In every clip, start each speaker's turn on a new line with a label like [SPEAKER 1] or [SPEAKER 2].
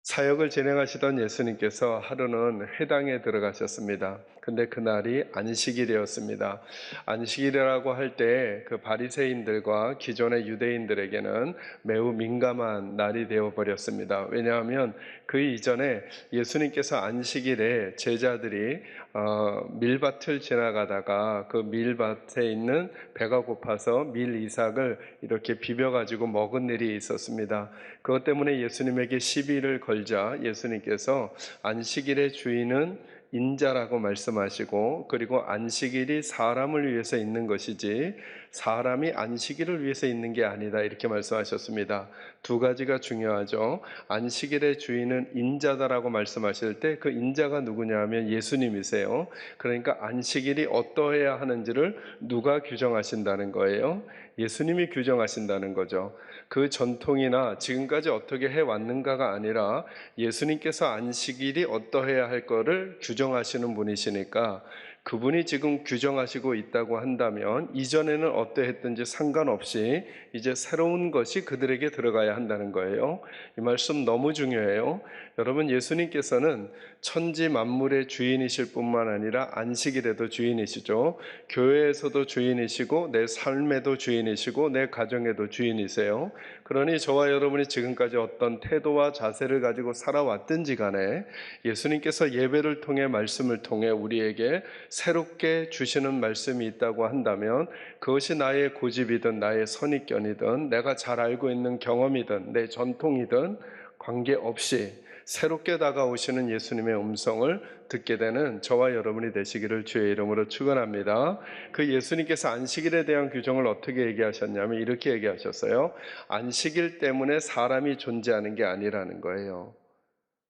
[SPEAKER 1] 사역을 진행하시던 예수님께서 하루는 회당에 들어가셨습니다. 근데 그날이 안식일이었습니다. 안식일이라고 할 때 그 바리새인들과 기존의 유대인들에게는 매우 민감한 날이 되어 버렸습니다. 왜냐하면 그 이전에 예수님께서 안식일에 제자들이 밀밭을 지나가다가 그 밀밭에 있는 배가 고파서 밀 이삭을 이렇게 비벼가지고 먹은 일이 있었습니다. 그것 때문에 예수님에게 시비를 걸자 예수님께서 안식일의 주인은 인자라고 말씀하시고, 그리고 안식일이 사람을 위해서 있는 것이지 사람이 안식일을 위해서 있는 게 아니다, 이렇게 말씀하셨습니다. 두 가지가 중요하죠. 안식일의 주인은 인자다라고 말씀하실 때 그 인자가 누구냐 하면 예수님이세요. 그러니까 안식일이 어떠해야 하는지를 누가 규정하신다는 거예요? 예수님이 규정하신다는 거죠. 그 전통이나 지금까지 어떻게 해왔는가가 아니라 예수님께서 안식일이 어떠해야 할 거를 규정하시는 분이시니까, 그분이 지금 규정하시고 있다고 한다면 이전에는 어떠했든지 상관없이 이제 새로운 것이 그들에게 들어가야 한다는 거예요. 이 말씀 너무 중요해요. 여러분, 예수님께서는 천지 만물의 주인이실 뿐만 아니라 안식일에도 주인이시죠. 교회에서도 주인이시고 내 삶에도 주인이시고 내 가정에도 주인이세요. 그러니 저와 여러분이 지금까지 어떤 태도와 자세를 가지고 살아왔든지 간에 예수님께서 예배를 통해 말씀을 통해 우리에게 새롭게 주시는 말씀이 있다고 한다면, 그것이 나의 고집이든 나의 선입견이든 내가 잘 알고 있는 경험이든 내 전통이든 관계없이 새롭게 다가오시는 예수님의 음성을 듣게 되는 저와 여러분이 되시기를 주의 이름으로 축원합니다. 그 예수님께서 안식일에 대한 규정을 어떻게 얘기하셨냐면 이렇게 얘기하셨어요. 안식일 때문에 사람이 존재하는 게 아니라는 거예요.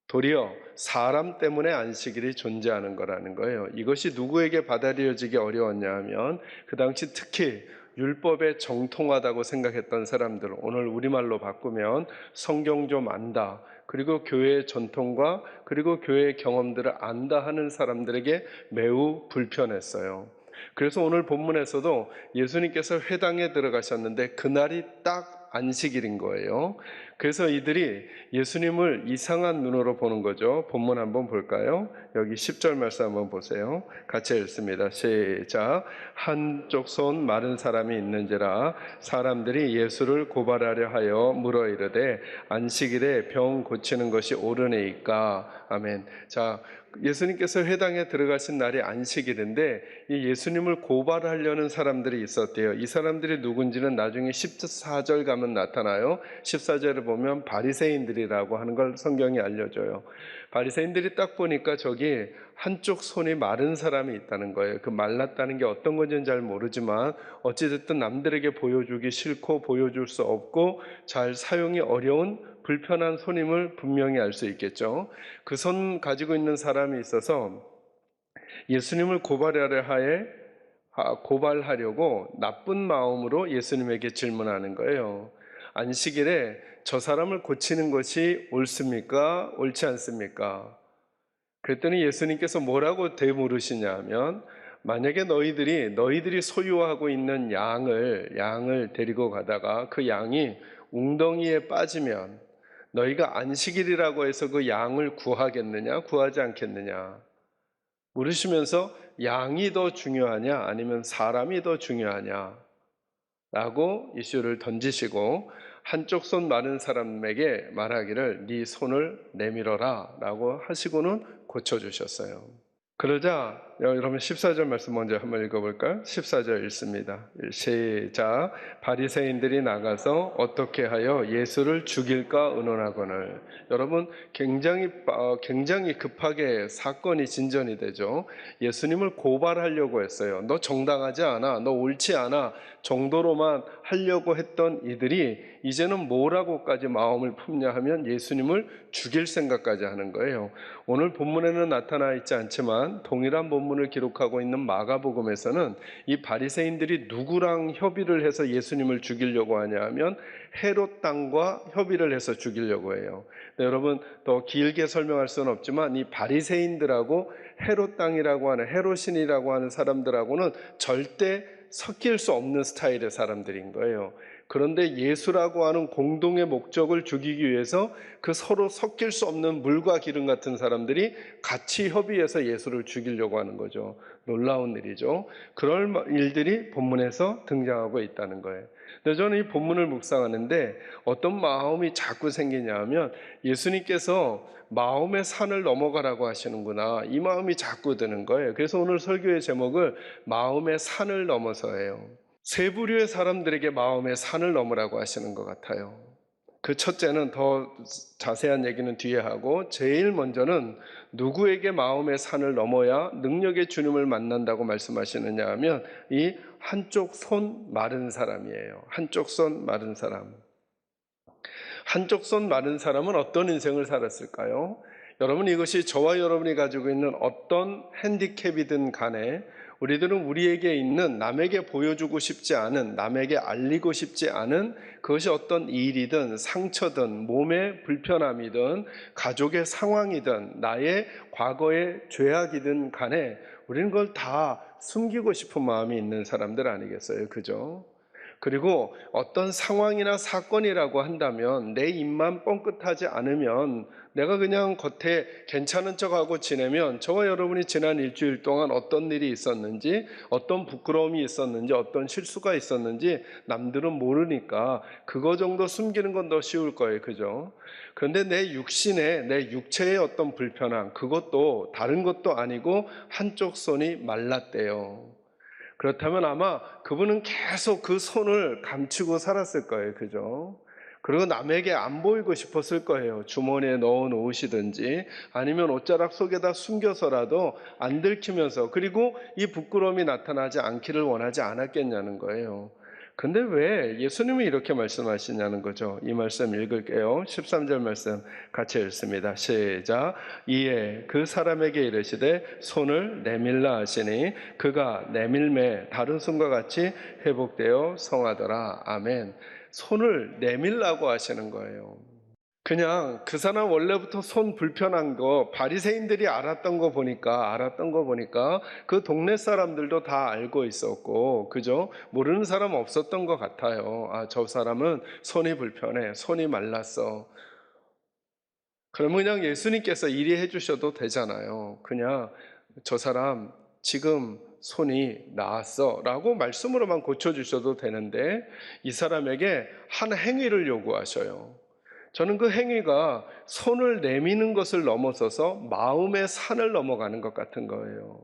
[SPEAKER 1] 도리어 사람 때문에 안식일이 존재하는 거라는 거예요. 이것이 누구에게 받아들여지기 어려웠냐 하면 그 당시 특히 율법에 정통하다고 생각했던 사람들, 오늘 우리말로 바꾸면 성경 좀 안다, 그리고 교회의 전통과 그리고 교회의 경험들을 안다 하는 사람들에게 매우 불편했어요. 그래서 오늘 본문에서도 예수님께서 회당에 들어가셨는데 그날이 딱 안식일인 거예요. 그래서 이들이 예수님을 이상한 눈으로 보는 거죠. 본문 한번 볼까요? 여기 10절 말씀 한번 보세요. 같이 읽습니다. 시작. 한쪽 손 마른 사람이 있는지라 사람들이 예수를 고발하려 하여 물어 이르되 안식일에 병 고치는 것이 옳으니까. 아멘. 자, 예수님께서 회당에 들어가신 날이 안식일인데 이 예수님을 고발하려는 사람들이 있었대요. 이 사람들이 누군지는 나중에 14절 가면 나타나요. 14절을 보면 바리새인들이라고 하는 걸 성경이 알려줘요. 바리새인들이 딱 보니까 저기 한쪽 손이 마른 사람이 있다는 거예요. 그 말랐다는 게 어떤 건지는 잘 모르지만 어찌됐든 남들에게 보여주기 싫고 보여줄 수 없고 잘 사용이 어려운 불편한 손임을 분명히 알 수 있겠죠. 그 손 가지고 있는 사람이 있어서 예수님을 고발하려고 나쁜 마음으로 예수님에게 질문하는 거예요. 안식일에 저 사람을 고치는 것이 옳습니까? 옳지 않습니까? 그랬더니 예수님께서 뭐라고 되물으시냐 하면, 만약에 너희들이 소유하고 있는 양을 데리고 가다가 그 양이 웅덩이에 빠지면 너희가 안식일이라고 해서 그 양을 구하겠느냐, 구하지 않겠느냐 물으시면서 양이 더 중요하냐 아니면 사람이 더 중요하냐 라고 이슈를 던지시고 한쪽 손 마른 사람에게 말하기를 네 손을 내밀어라 라고 하시고는 고쳐주셨어요. 그러자 여러분 14절 말씀 먼저 한번 읽어볼까요? 14절 읽습니다. 시작. 바리새인들이 나가서 어떻게 하여 예수를 죽일까 의논하거늘. 여러분 굉장히 급하게 사건이 진전이 되죠. 예수님을 고발하려고 했어요. 너 정당하지 않아, 너 옳지 않아 정도로만 하려고 했던 이들이 이제는 뭐라고까지 마음을 품냐 하면 예수님을 죽일 생각까지 하는 거예요. 오늘 본문에는 나타나 있지 않지만 동일한 본문을 기록하고 있는 마가복음에서는 이 바리새인들이 누구랑 협의를 해서 예수님을 죽이려고 하냐 하면 헤롯 땅과 협의를 해서 죽이려고 해요. 네, 여러분 더 길게 설명할 수는 없지만 이 바리새인들하고 헤롯 땅이라고 하는 헤롯신이라고 하는 사람들하고는 절대 섞일 수 없는 스타일의 사람들인 거예요. 그런데 예수라고 하는 공동의 목적을 죽이기 위해서 그 서로 섞일 수 없는 물과 기름 같은 사람들이 같이 협의해서 예수를 죽이려고 하는 거죠. 놀라운 일이죠. 그럴 일들이 본문에서 등장하고 있다는 거예요. 근데 저는 이 본문을 묵상하는데 어떤 마음이 자꾸 생기냐 하면 예수님께서 마음의 산을 넘어가라고 하시는구나, 이 마음이 자꾸 드는 거예요. 그래서 오늘 설교의 제목을 마음의 산을 넘어서예요. 세 부류의 사람들에게 마음의 산을 넘으라고 하시는 것 같아요. 그 첫째는 더 자세한 얘기는 뒤에 하고, 제일 먼저는 누구에게 마음의 산을 넘어야 능력의 주님을 만난다고 말씀하시느냐 하면 이 한쪽 손 마른 사람이에요. 한쪽 손 마른 사람. 한쪽 손 마른 사람은 어떤 인생을 살았을까요? 여러분, 이것이 저와 여러분이 가지고 있는 어떤 핸디캡이든 간에 우리들은 우리에게 있는, 남에게 보여주고 싶지 않은, 남에게 알리고 싶지 않은, 그것이 어떤 일이든 상처든 몸의 불편함이든 가족의 상황이든 나의 과거의 죄악이든 간에 우리는 그걸 다 숨기고 싶은 마음이 있는 사람들 아니겠어요? 그죠? 그리고 어떤 상황이나 사건이라고 한다면 내 입만 뻥끗하지 않으면, 내가 그냥 겉에 괜찮은 척하고 지내면 저와 여러분이 지난 일주일 동안 어떤 일이 있었는지, 어떤 부끄러움이 있었는지, 어떤 실수가 있었는지 남들은 모르니까 그거 정도 숨기는 건 더 쉬울 거예요. 그죠? 그런데 내 육신에, 내 육체의 어떤 불편함, 그것도 다른 것도 아니고 한쪽 손이 말랐대요. 그렇다면 아마 그분은 계속 그 손을 감추고 살았을 거예요. 그죠? 그리고 남에게 안 보이고 싶었을 거예요. 주머니에 넣어 놓으시든지 아니면 옷자락 속에다 숨겨서라도 안 들키면서, 그리고 이 부끄러움이 나타나지 않기를 원하지 않았겠냐는 거예요. 근데 왜 예수님이 이렇게 말씀하시냐는 거죠. 이 말씀 읽을게요. 13절 말씀 같이 읽습니다. 시작. 이에 그 사람에게 이르시되 손을 내밀라 하시니 그가 내밀매 다른 손과 같이 회복되어 성하더라. 아멘. 손을 내밀라고 하시는 거예요. 그냥 그 사람 원래부터 손 불편한 거 바리새인들이 알았던 거 보니까 그 동네 사람들도 다 알고 있었고, 그죠? 모르는 사람 없었던 것 같아요. 아, 저 사람은 손이 불편해, 손이 말랐어. 그러면 그냥 예수님께서 일이 해주셔도 되잖아요. 그냥 저 사람 지금 손이 나았어 라고 말씀으로만 고쳐주셔도 되는데, 이 사람에게 한 행위를 요구하셔요. 저는 그 행위가 손을 내미는 것을 넘어서서 마음의 산을 넘어가는 것 같은 거예요.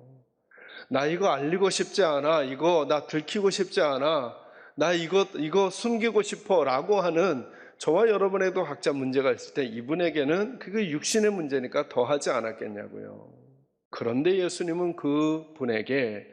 [SPEAKER 1] 나 이거 알리고 싶지 않아, 이거 나 들키고 싶지 않아, 나 이거 숨기고 싶어 라고 하는, 저와 여러분에도 각자 문제가 있을 때 이분에게는 그게 육신의 문제니까 더 하지 않았겠냐고요. 그런데 예수님은 그 분에게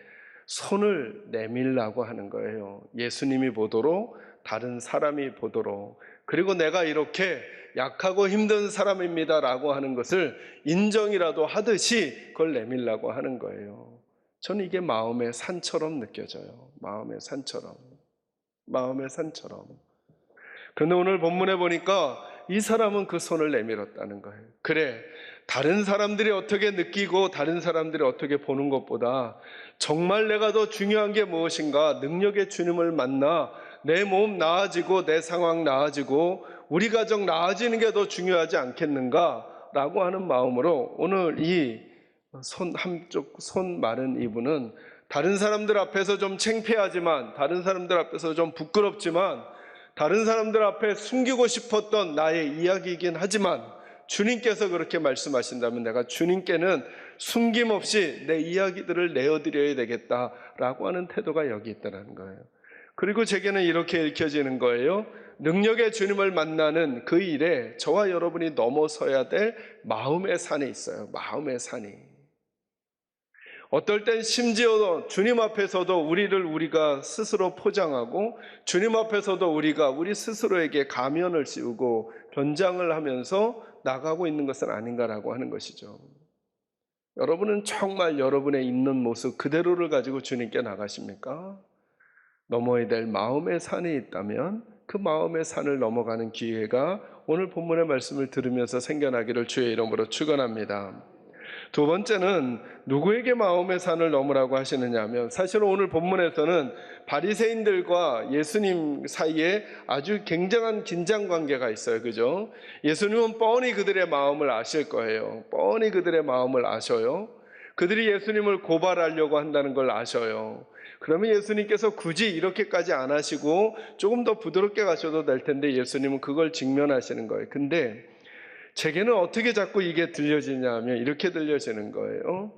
[SPEAKER 1] 손을 내밀라고 하는 거예요. 예수님이 보도록, 다른 사람이 보도록, 그리고 내가 이렇게 약하고 힘든 사람입니다 라고 하는 것을 인정이라도 하듯이 그걸 내밀라고 하는 거예요. 저는 이게 마음의 산처럼 느껴져요. 마음의 산처럼. 그런데 오늘 본문에 보니까 이 사람은 그 손을 내밀었다는 거예요. 그래, 다른 사람들이 어떻게 느끼고 다른 사람들이 어떻게 보는 것보다 정말 내가 더 중요한 게 무엇인가, 능력의 주님을 만나 내 몸 나아지고 내 상황 나아지고 우리 가정 나아지는 게 더 중요하지 않겠는가 라고 하는 마음으로 오늘 이 한쪽 손 마른 이분은 다른 사람들 앞에서 좀 창피하지만, 다른 사람들 앞에서 좀 부끄럽지만, 다른 사람들 앞에 숨기고 싶었던 나의 이야기이긴 하지만 주님께서 그렇게 말씀하신다면 내가 주님께는 숨김없이 내 이야기들을 내어드려야 되겠다라고 하는 태도가 여기 있다는 거예요. 그리고 제게는 이렇게 읽혀지는 거예요. 능력의 주님을 만나는 그 일에 저와 여러분이 넘어서야 될 마음의 산이 있어요. 마음의 산이. 어떨 땐 심지어 주님 앞에서도 우리가 스스로 포장하고, 주님 앞에서도 우리가 우리 스스로에게 가면을 씌우고 변장을 하면서 나가고 있는 것은 아닌가라고 하는 것이죠. 여러분은 정말 여러분의 있는 모습 그대로를 가지고 주님께 나가십니까? 넘어야 될 마음의 산이 있다면 그 마음의 산을 넘어가는 기회가 오늘 본문의 말씀을 들으면서 생겨나기를 주의 이름으로 축원합니다. 두 번째는 누구에게 마음의 산을 넘으라고 하시느냐 하면, 사실 오늘 본문에서는 바리새인들과 예수님 사이에 아주 굉장한 긴장 관계가 있어요. 그죠? 예수님은 뻔히 그들의 마음을 아실 거예요. 뻔히 그들의 마음을 아셔요. 그들이 예수님을 고발하려고 한다는 걸 아셔요. 그러면 예수님께서 굳이 이렇게까지 안 하시고 조금 더 부드럽게 가셔도 될 텐데 예수님은 그걸 직면하시는 거예요. 근데 제게는 어떻게 자꾸 이게 들려지냐 하면 이렇게 들려지는 거예요.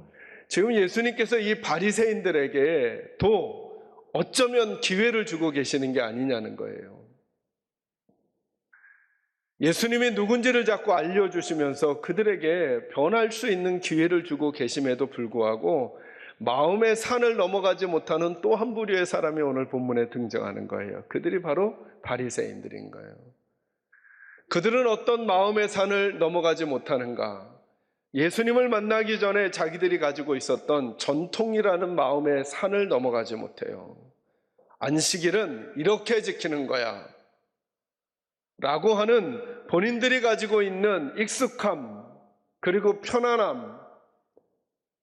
[SPEAKER 1] 지금 예수님께서 이 바리새인들에게 또 어쩌면 기회를 주고 계시는 게 아니냐는 거예요. 예수님이 누군지를 자꾸 알려주시면서 그들에게 변할 수 있는 기회를 주고 계심에도 불구하고 마음의 산을 넘어가지 못하는 또 한 부류의 사람이 오늘 본문에 등장하는 거예요. 그들이 바로 바리새인들인 거예요. 그들은 어떤 마음의 산을 넘어가지 못하는가? 예수님을 만나기 전에 자기들이 가지고 있었던 전통이라는 마음의 산을 넘어가지 못해요. 안식일은 이렇게 지키는 거야 라고 하는 본인들이 가지고 있는 익숙함, 그리고 편안함,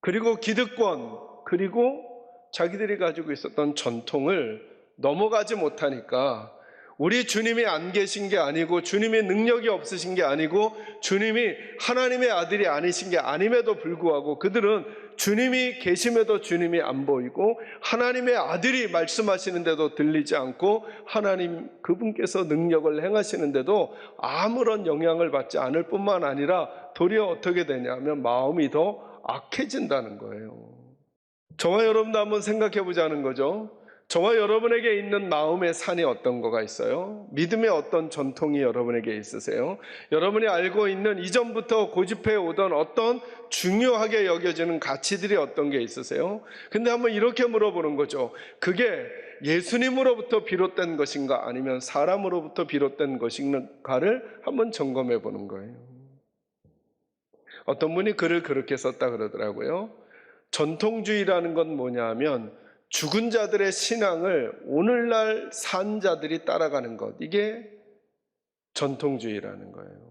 [SPEAKER 1] 그리고 기득권, 그리고 자기들이 가지고 있었던 전통을 넘어가지 못하니까 우리 주님이 안 계신 게 아니고 주님의 능력이 없으신 게 아니고 주님이 하나님의 아들이 아니신 게 아님에도 불구하고 그들은 주님이 계심에도 주님이 안 보이고 하나님의 아들이 말씀하시는데도 들리지 않고 하나님 그분께서 능력을 행하시는데도 아무런 영향을 받지 않을 뿐만 아니라 도리어 어떻게 되냐면 마음이 더 악해진다는 거예요. 저와 여러분도 한번 생각해 보자는 거죠. 저와 여러분에게 있는 마음의 산이 어떤 거가 있어요? 믿음의 어떤 전통이 여러분에게 있으세요? 여러분이 알고 있는 이전부터 고집해 오던 어떤 중요하게 여겨지는 가치들이 어떤 게 있으세요? 근데 한번 이렇게 물어보는 거죠. 그게 예수님으로부터 비롯된 것인가 아니면 사람으로부터 비롯된 것인가를 한번 점검해 보는 거예요. 어떤 분이 글을 그렇게 썼다 그러더라고요. 전통주의라는 건 뭐냐 하면 죽은 자들의 신앙을 오늘날 산 자들이 따라가는 것, 이게 전통주의라는 거예요.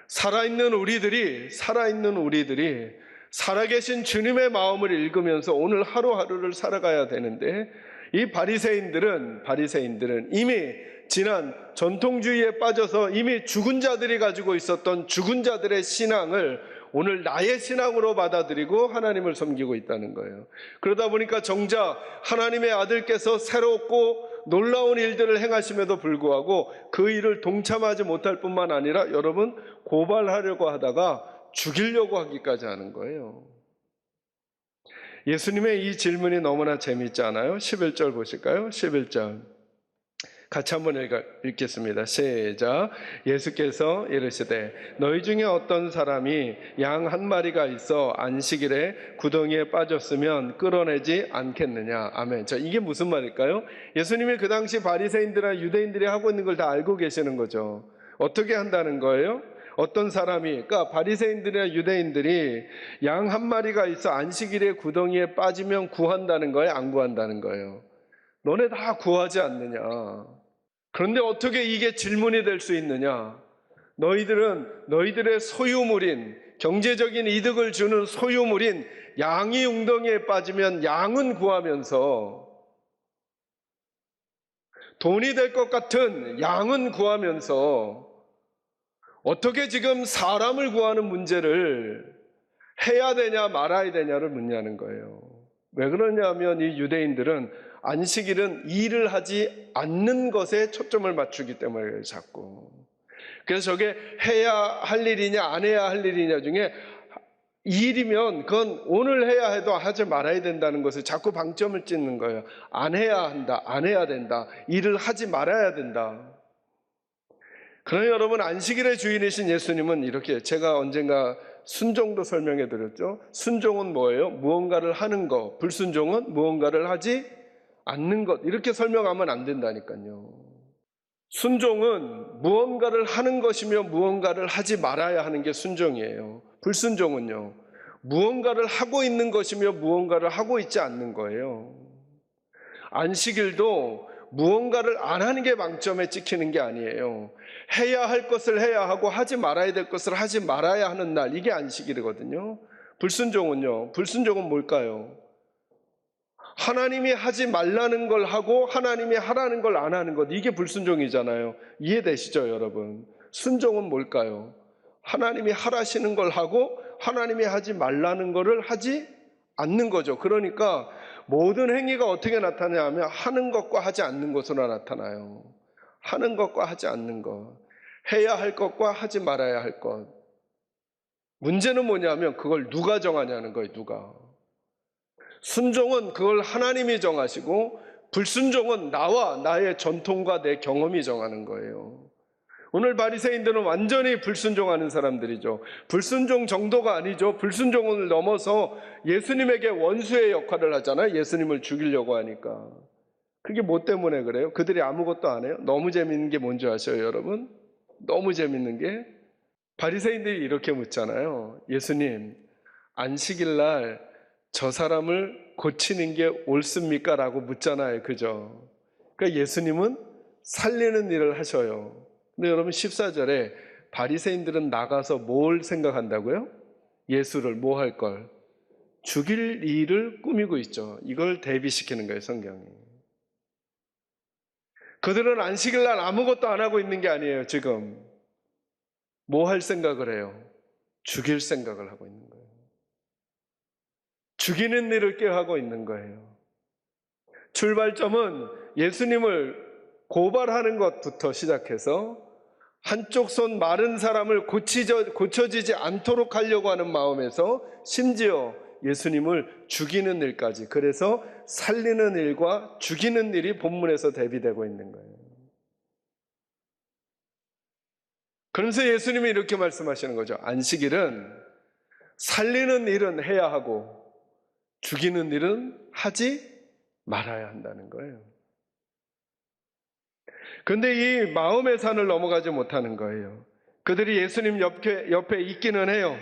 [SPEAKER 1] 살아있는 우리들이 살아계신 주님의 마음을 읽으면서 오늘 하루하루를 살아가야 되는데 이 바리새인들은 이미 지난 전통주의에 빠져서 이미 죽은 자들이 가지고 있었던 죽은 자들의 신앙을 오늘 나의 신앙으로 받아들이고 하나님을 섬기고 있다는 거예요. 그러다 보니까 정작 하나님의 아들께서 새롭고 놀라운 일들을 행하심에도 불구하고 그 일을 동참하지 못할 뿐만 아니라 여러분 고발하려고 하다가 죽이려고 하기까지 하는 거예요. 예수님의 이 질문이 너무나 재미있지 않아요? 11절 보실까요? 11절 같이 한번 읽겠습니다. 시작. 예수께서 이르시되 너희 중에 어떤 사람이 양 한 마리가 있어 안식일에 구덩이에 빠졌으면 끌어내지 않겠느냐. 아멘. 자, 이게 무슨 말일까요? 예수님이 그 당시 바리새인들이나 유대인들이 하고 있는 걸 다 알고 계시는 거죠. 어떻게 한다는 거예요? 어떤 사람이, 그러니까 바리새인들이나 유대인들이 양 한 마리가 있어 안식일에 구덩이에 빠지면 구한다는 거예요? 안 구한다는 거예요? 너네 다 구하지 않느냐? 그런데 어떻게 이게 질문이 될 수 있느냐? 너희들의 소유물인, 경제적인 이득을 주는 소유물인 양이 웅덩이에 빠지면 양은 구하면서 돈이 될 것 같은 양은 구하면서 어떻게 지금 사람을 구하는 문제를 해야 되냐 말아야 되냐를 묻냐는 거예요. 왜 그러냐면 이 유대인들은 안식일은 일을 하지 않는 것에 초점을 맞추기 때문에 자꾸. 그래서 저게 해야 할 일이냐 안 해야 할 일이냐 중에 일이면 그건 오늘 해야 해도 하지 말아야 된다는 것을 자꾸 방점을 찍는 거예요. 안 해야 한다, 안 해야 된다, 일을 하지 말아야 된다. 그러나 여러분 안식일의 주인이신 예수님은 이렇게, 제가 언젠가 순종도 설명해 드렸죠. 순종은 뭐예요? 무언가를 하는 것, 불순종은 무언가를 하지 않는 것, 이렇게 설명하면 안 된다니까요. 순종은 무언가를 하는 것이며 무언가를 하지 말아야 하는 게 순종이에요. 불순종은요, 무언가를 하고 있는 것이며 무언가를 하고 있지 않는 거예요. 안식일도 무언가를 안 하는 게 망점에 찍히는 게 아니에요. 해야 할 것을 해야 하고 하지 말아야 될 것을 하지 말아야 하는 날, 이게 안식일이거든요. 불순종은요? 불순종은 뭘까요? 하나님이 하지 말라는 걸 하고 하나님이 하라는 걸 안 하는 것, 이게 불순종이잖아요. 이해되시죠, 여러분? 순종은 뭘까요? 하나님이 하라시는 걸 하고 하나님이 하지 말라는 거를 하지 않는 거죠. 그러니까 모든 행위가 어떻게 나타나냐면 하는 것과 하지 않는 것으로 나타나요. 하는 것과 하지 않는 것, 해야 할 것과 하지 말아야 할 것. 문제는 뭐냐면 그걸 누가 정하냐는 거예요. 누가. 순종은 그걸 하나님이 정하시고 불순종은 나와 나의 전통과 내 경험이 정하는 거예요. 오늘 바리새인들은 완전히 불순종하는 사람들이죠. 불순종 정도가 아니죠. 불순종을 넘어서 예수님에게 원수의 역할을 하잖아요. 예수님을 죽이려고 하니까. 그게 뭐 때문에 그래요? 그들이 아무것도 안 해요? 너무 재밌는 게 뭔지 아셔요, 여러분? 너무 재밌는 게 바리새인들이 이렇게 묻잖아요. 예수님, 안식일 날 저 사람을 고치는 게 옳습니까? 라고 묻잖아요. 그죠? 그러니까 예수님은 살리는 일을 하셔요. 근데 여러분 14절에 바리새인들은 나가서 뭘 생각한다고요? 예수를 뭐 할 걸? 죽일 일을 꾸미고 있죠. 이걸 대비시키는 거예요, 성경이. 그들은 안식일 날 아무것도 안 하고 있는 게 아니에요, 지금. 뭐 할 생각을 해요? 죽일 생각을 하고 있는 거예요. 죽이는 일을 꾀하고 있는 거예요. 출발점은 예수님을 고발하는 것부터 시작해서 한쪽 손 마른 사람을 고쳐지지 않도록 하려고 하는 마음에서 심지어 예수님을 죽이는 일까지, 그래서 살리는 일과 죽이는 일이 본문에서 대비되고 있는 거예요. 그러면서 예수님이 이렇게 말씀하시는 거죠. 안식일은 살리는 일은 해야 하고 죽이는 일은 하지 말아야 한다는 거예요. 그런데 이 마음의 산을 넘어가지 못하는 거예요. 그들이 예수님 옆에 있기는 해요.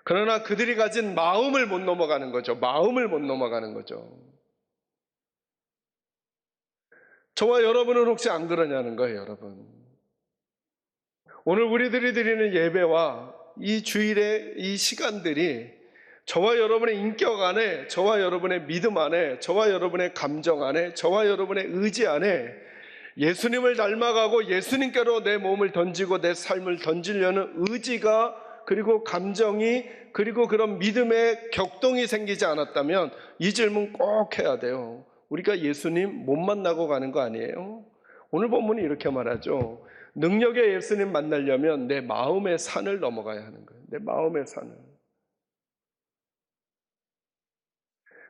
[SPEAKER 1] 그러나 그들이 가진 마음을 못 넘어가는 거죠. 마음을 못 넘어가는 거죠. 저와 여러분은 혹시 안 그러냐는 거예요, 여러분. 오늘 우리들이 드리는 예배와 이 주일의 이 시간들이 저와 여러분의 인격 안에, 저와 여러분의 믿음 안에, 저와 여러분의 감정 안에, 저와 여러분의 의지 안에 예수님을 닮아가고 예수님께로 내 몸을 던지고 내 삶을 던지려는 의지가, 그리고 감정이, 그리고 그런 믿음의 격동이 생기지 않았다면 이 질문 꼭 해야 돼요. 우리가 예수님 못 만나고 가는 거 아니에요? 오늘 본문이 이렇게 말하죠. 능력의 예수님 만나려면 내 마음의 산을 넘어가야 하는 거예요. 내 마음의 산을.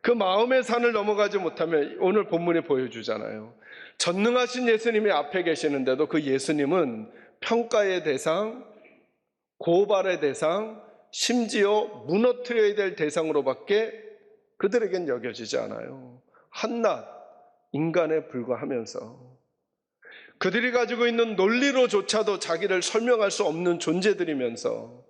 [SPEAKER 1] 그 마음의 산을 넘어가지 못하면 오늘 본문이 보여주잖아요. 전능하신 예수님이 앞에 계시는데도 그 예수님은 평가의 대상, 고발의 대상, 심지어 무너뜨려야 될 대상으로밖에 그들에겐 여겨지지 않아요. 한낱 인간에 불과하면서 그들이 가지고 있는 논리로조차도 자기를 설명할 수 없는 존재들이면서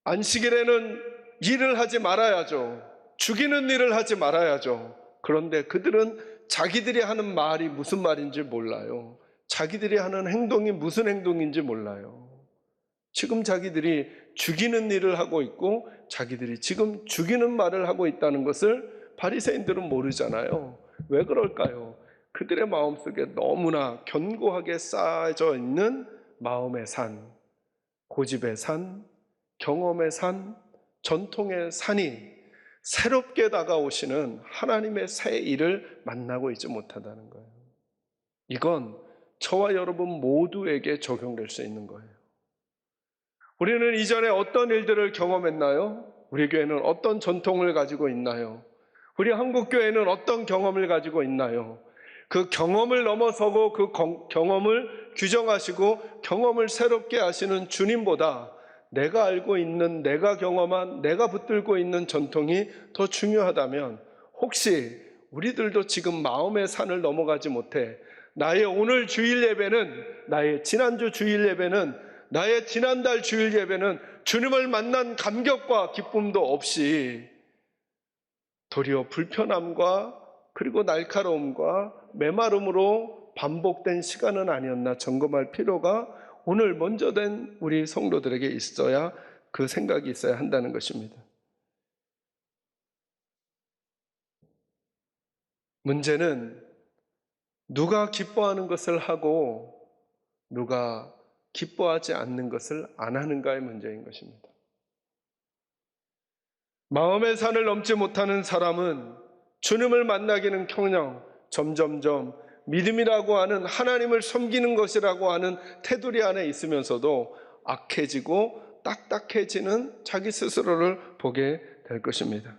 [SPEAKER 1] 안식일에는 일을 하지 말아야죠. 죽이는 일을 하지 말아야죠. 그런데 그들은 자기들이 하는 말이 무슨 말인지 몰라요. 자기들이 하는 행동이 무슨 행동인지 몰라요. 지금 자기들이 죽이는 일을 하고 있고 자기들이 지금 죽이는 말을 하고 있다는 것을 바리새인들은 모르잖아요. 왜 그럴까요? 그들의 마음속에 너무나 견고하게 쌓여져 있는 마음의 산, 고집의 산, 경험의 산, 전통의 산이 새롭게 다가오시는 하나님의 새 일을 만나고 있지 못하다는 거예요. 이건 저와 여러분 모두에게 적용될 수 있는 거예요. 우리는 이전에 어떤 일들을 경험했나요? 우리 교회는 어떤 전통을 가지고 있나요? 우리 한국교회는 어떤 경험을 가지고 있나요? 그 경험을 넘어서고 그 경험을 규정하시고 경험을 새롭게 하시는 주님보다 내가 알고 있는, 내가 경험한, 내가 붙들고 있는 전통이 더 중요하다면 혹시 우리들도 지금 마음의 산을 넘어가지 못해 나의 오늘 주일 예배는, 나의 지난주 주일 예배는, 나의 지난달 주일 예배는 주님을 만난 감격과 기쁨도 없이 도리어 불편함과 그리고 날카로움과 메마름으로 반복된 시간은 아니었나 점검할 필요가 오늘 먼저 된 우리 성도들에게 있어야, 그 생각이 있어야 한다는 것입니다. 문제는 누가 기뻐하는 것을 하고 누가 기뻐하지 않는 것을 안 하는가의 문제인 것입니다. 마음의 산을 넘지 못하는 사람은 주님을 만나기는 커녕 점점점 믿음이라고 하는, 하나님을 섬기는 것이라고 하는 테두리 안에 있으면서도 악해지고 딱딱해지는 자기 스스로를 보게 될 것입니다.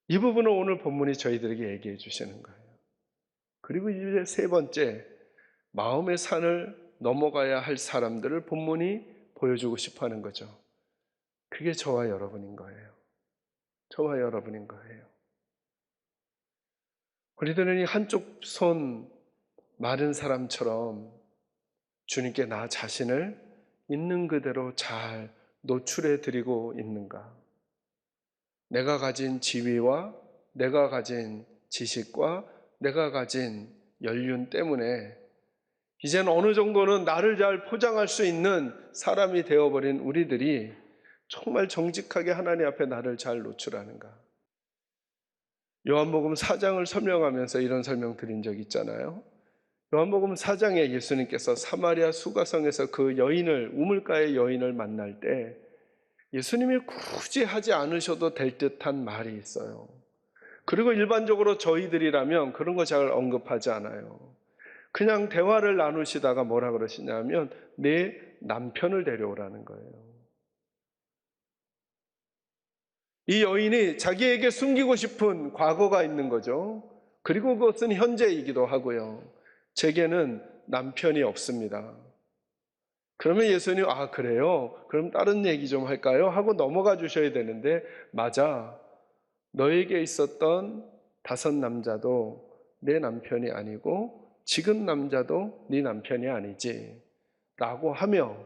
[SPEAKER 1] 이 부분을 오늘 본문이 저희들에게 얘기해 주시는 거예요. 그리고 이제 세 번째, 마음의 산을 넘어가야 할 사람들을 본문이 보여주고 싶어 하는 거죠. 그게 저와 여러분인 거예요. 저와 여러분인 거예요. 우리들은 이 한쪽 손 마른 사람처럼 주님께 나 자신을 있는 그대로 잘 노출해 드리고 있는가? 내가 가진 지위와 내가 가진 지식과 내가 가진 연륜 때문에 이제는 어느 정도는 나를 잘 포장할 수 있는 사람이 되어버린 우리들이 정말 정직하게 하나님 앞에 나를 잘 노출하는가? 요한복음 4장을 설명하면서 이런 설명 드린 적 있잖아요. 요한복음 4장에 예수님께서 사마리아 수가성에서 그 여인을, 우물가의 여인을 만날 때 예수님이 굳이 하지 않으셔도 될 듯한 말이 있어요. 그리고 일반적으로 저희들이라면 그런 거 잘 언급하지 않아요. 그냥 대화를 나누시다가 뭐라 그러시냐면 내 남편을 데려오라는 거예요. 이 여인이 자기에게 숨기고 싶은 과거가 있는 거죠. 그리고 그것은 현재이기도 하고요. 제게는 남편이 없습니다. 그러면 예수님, 아 그래요? 그럼 다른 얘기 좀 할까요? 하고 넘어가 주셔야 되는데, 맞아, 너에게 있었던 5 남자도 내 남편이 아니고 지금 남자도 네 남편이 아니지 라고 하며,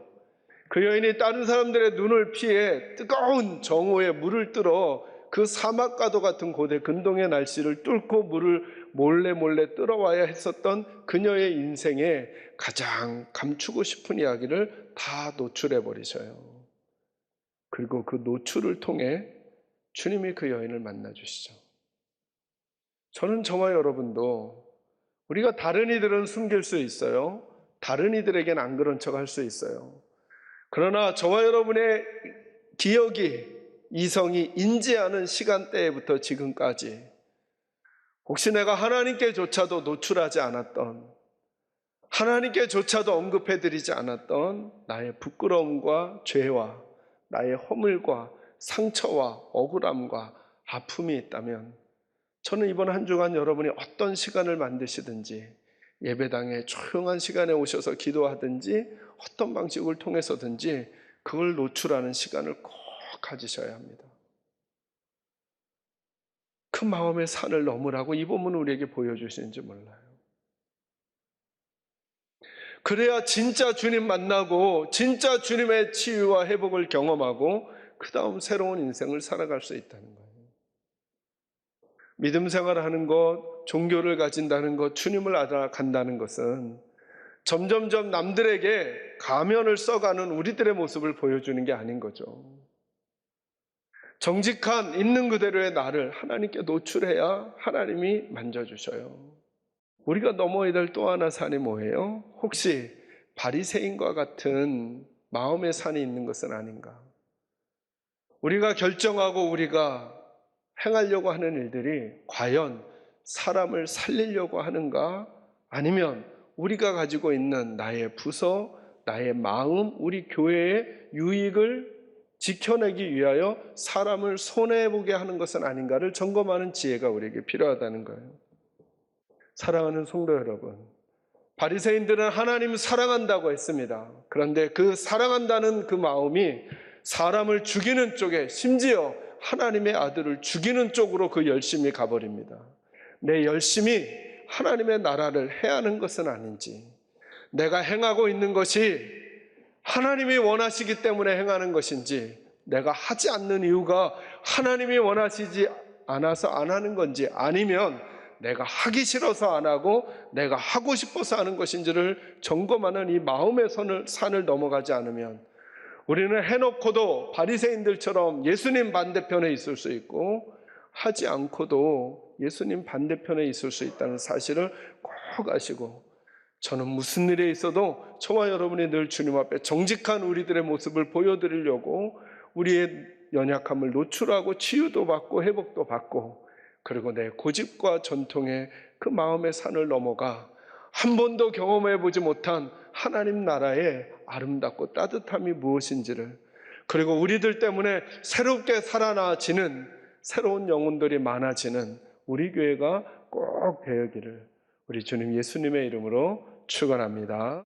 [SPEAKER 1] 그 여인이 다른 사람들의 눈을 피해 뜨거운 정오에 물을 뜨러 그 사막과도 같은 고대 근동의 날씨를 뚫고 물을 몰래 뜨러와야 했었던 그녀의 인생에 가장 감추고 싶은 이야기를 다 노출해 버리셔요. 그리고 그 노출을 통해 주님이 그 여인을 만나 주시죠. 저는 저와 여러분도, 우리가 다른 이들은 숨길 수 있어요. 다른 이들에게는 안 그런 척 할 수 있어요. 그러나 저와 여러분의 기억이, 이성이 인지하는 시간대부터 지금까지 혹시 내가 하나님께조차도 노출하지 않았던, 하나님께조차도 언급해드리지 않았던 나의 부끄러움과 죄와 나의 허물과 상처와 억울함과 아픔이 있다면, 저는 이번 한 주간 여러분이 어떤 시간을 만드시든지, 예배당에 조용한 시간에 오셔서 기도하든지 어떤 방식을 통해서든지 그걸 노출하는 시간을 꼭 가지셔야 합니다. 그 마음의 산을 넘으라고 이 본문은 우리에게 보여주시는지 몰라요. 그래야 진짜 주님 만나고 진짜 주님의 치유와 회복을 경험하고 그 다음 새로운 인생을 살아갈 수 있다는 거예요. 믿음 생활을 하는 것, 종교를 가진다는 것, 주님을 알아간다는 것은 점점점 남들에게 가면을 써가는 우리들의 모습을 보여주는 게 아닌 거죠. 정직한 있는 그대로의 나를 하나님께 노출해야 하나님이 만져주셔요. 우리가 넘어야 될 또 하나 산이 뭐예요? 혹시 바리새인과 같은 마음의 산이 있는 것은 아닌가? 우리가 결정하고 우리가 행하려고 하는 일들이 과연 사람을 살리려고 하는가? 아니면 우리가 가지고 있는 나의 부서, 나의 마음, 우리 교회의 유익을 지켜내기 위하여 사람을 손해보게 하는 것은 아닌가를 점검하는 지혜가 우리에게 필요하다는 거예요. 사랑하는 성도 여러분, 바리새인들은 하나님 사랑한다고 했습니다. 그런데 그 사랑한다는 그 마음이 사람을 죽이는 쪽에, 심지어 하나님의 아들을 죽이는 쪽으로 그 열심이 가버립니다. 내 열심이 하나님의 나라를 해하는 것은 아닌지, 내가 행하고 있는 것이 하나님이 원하시기 때문에 행하는 것인지, 내가 하지 않는 이유가 하나님이 원하시지 않아서 안 하는 건지, 아니면 내가 하기 싫어서 안 하고 내가 하고 싶어서 하는 것인지를 점검하는 이 마음의 산을 넘어가지 않으면 우리는 해놓고도 바리새인들처럼 예수님 반대편에 있을 수 있고 하지 않고도 예수님 반대편에 있을 수 있다는 사실을 꼭 아시고, 저는 무슨 일에 있어도 저와 여러분이 늘 주님 앞에 정직한 우리들의 모습을 보여드리려고 우리의 연약함을 노출하고 치유도 받고 회복도 받고, 그리고 내 고집과 전통의 그 마음의 산을 넘어가 한 번도 경험해 보지 못한 하나님 나라의 아름답고 따뜻함이 무엇인지를, 그리고 우리들 때문에 새롭게 살아나지는 새로운 영혼들이 많아지는 우리 교회가 꼭 되기를 우리 주님 예수님의 이름으로 축원합니다.